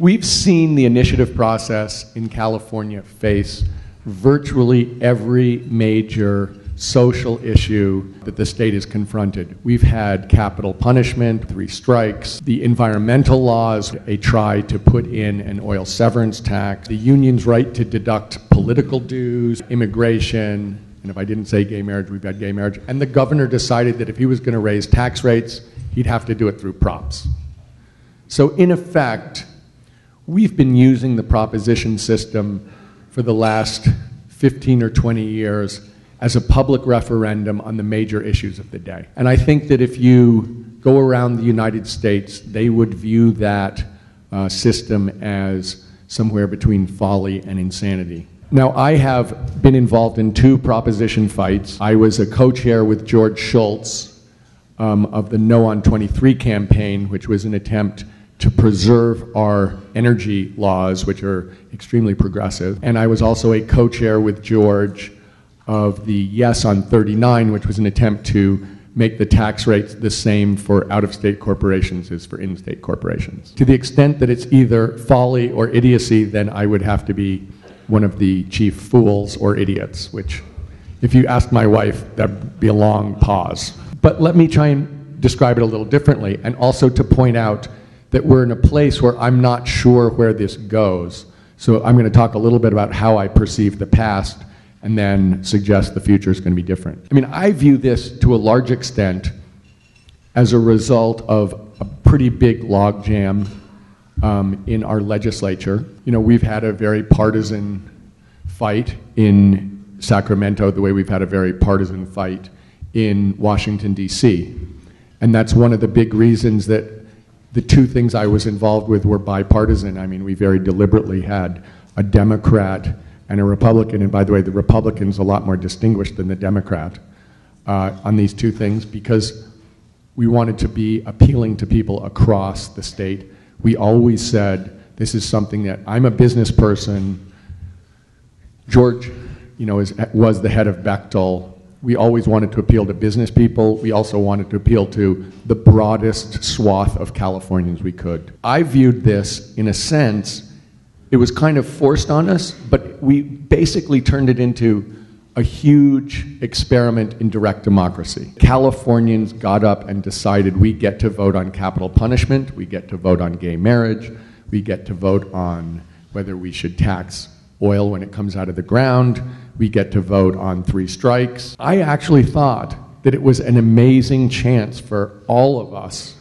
We've seen the initiative process in California face virtually every major social issue that the state has confronted. We've had capital punishment, 3 strikes, the environmental laws, a try to put in an oil severance tax, the union's right to deduct political dues, immigration, and if I didn't say gay marriage, we've had gay marriage. And the governor decided that if he was going to raise tax rates, he'd have to do it through props. So in effect, we've been using the proposition system for the last 15 or 20 years as a public referendum on the major issues of the day. And I think that if you go around the United States, they would view that system as somewhere between folly and insanity. Now, I have been involved in 2 proposition fights. I was a co-chair with George Shultz of the No on 23 campaign, which was an attempt to preserve our energy laws, which are extremely progressive. And I was also a co-chair with George of the Yes on 39, which was an attempt to make the tax rates the same for out-of-state corporations as for in-state corporations. To the extent that it's either folly or idiocy, then I would have to be one of the chief fools or idiots, which, if you ask my wife, that'd be a long pause. But let me try and describe it a little differently, and also to point out that we're in a place where I'm not sure where this goes. So I'm going to talk a little bit about how I perceive the past and then suggest the future is going to be different. I mean, I view this to a large extent as a result of a pretty big logjam in our legislature. You know, we've had a very partisan fight in Sacramento the way we've had a very partisan fight in Washington, D.C. And that's one of the big reasons that the 2 things I was involved with were bipartisan. I mean, we very deliberately had a Democrat and a Republican, and by the way, the Republican's a lot more distinguished than the Democrat on these 2 things, because we wanted to be appealing to people across the state. We always said, this is something that, I'm a business person, George, you know, was the head of Bechtel. We always wanted to appeal to business people. We also wanted to appeal to the broadest swath of Californians we could. I viewed this, in a sense, it was kind of forced on us, but we basically turned it into a huge experiment in direct democracy. Californians got up and decided we get to vote on capital punishment, we get to vote on gay marriage, we get to vote on whether we should tax oil when it comes out of the ground, we get to vote on 3 strikes. I actually thought that it was an amazing chance for all of us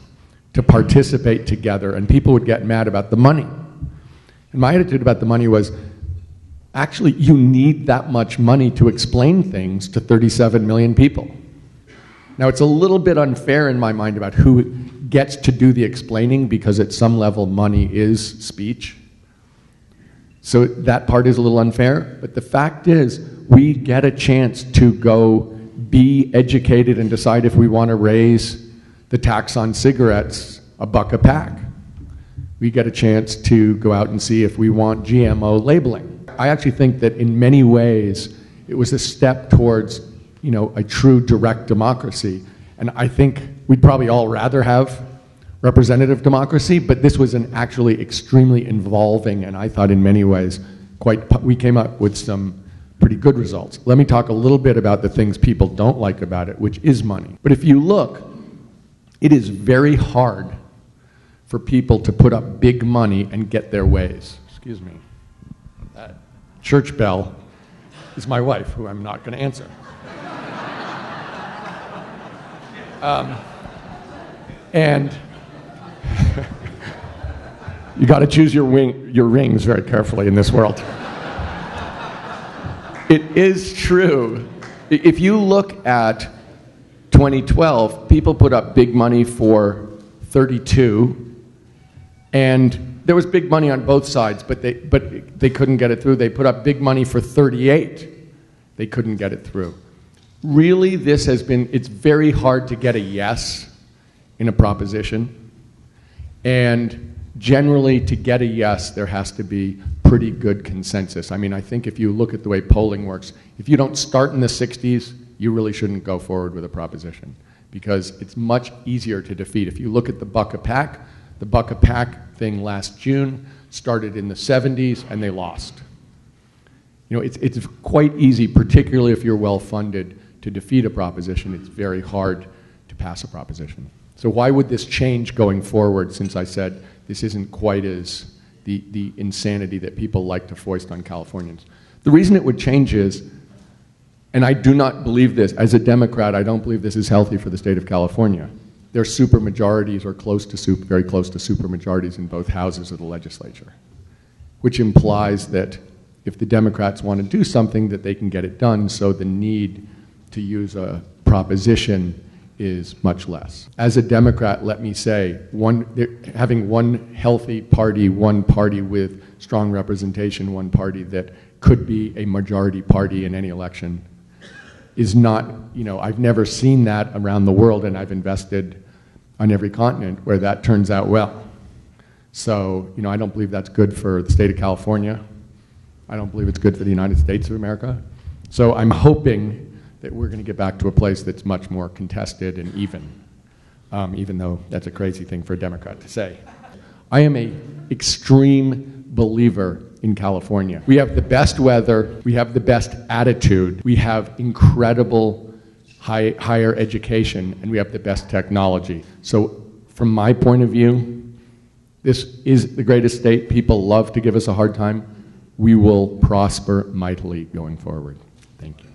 to participate together, and people would get mad about the money. And my attitude about the money was, actually, you need that much money to explain things to 37 million people. Now, it's a little bit unfair in my mind about who gets to do the explaining, because at some level, money is speech. So that part is a little unfair, but the fact is, we get a chance to go be educated and decide if we want to raise the tax on cigarettes $1 a pack. We get a chance to go out and see if we want GMO labeling. I actually think that in many ways, it was a step towards, you know, a true direct democracy. And I think we'd probably all rather have representative democracy, but this was an actually extremely involving, and I thought in many ways, we came up with some pretty good results. Let me talk a little bit about the things people don't like about it, which is money. But if you look, it is very hard for people to put up big money and get their ways. Excuse me. That church bell is my wife, who I'm not going to answer. And you got to choose your rings very carefully in this world. It is true. If you look at 2012, people put up big money for 32, and there was big money on both sides, but they couldn't get it through. They put up big money for 38. They couldn't get it through. Really, it's very hard to get a yes in a proposition. And generally, to get a yes, there has to be pretty good consensus. I mean, I think if you look at the way polling works, if you don't start in the 60s, you really shouldn't go forward with a proposition, because it's much easier to defeat. If you look at the $1 a pack thing last June, started in the 70s, and they lost. You know, it's quite easy, particularly if you're well-funded, to defeat a proposition. It's very hard to pass a proposition. So why would this change going forward, since I said this isn't quite as the insanity that people like to foist on Californians? The reason it would change is, and I do not believe this, as a Democrat, I don't believe this is healthy for the state of California. There are supermajorities or very close to supermajorities in both houses of the legislature, which implies that if the Democrats want to do something, that they can get it done, so the need to use a proposition is much less. As a Democrat, let me say, having one healthy party, one party with strong representation, one party that could be a majority party in any election is not, you know, I've never seen that around the world, and I've invested on every continent where that turns out well. So, you know, I don't believe that's good for the state of California. I don't believe it's good for the United States of America. So I'm hoping that we're going to get back to a place that's much more contested and even though that's a crazy thing for a Democrat to say. I am an extreme believer in California. We have the best weather, we have the best attitude, we have incredible higher education, and we have the best technology. So from my point of view, this is the greatest state. People love to give us a hard time. We will prosper mightily going forward. Thank you.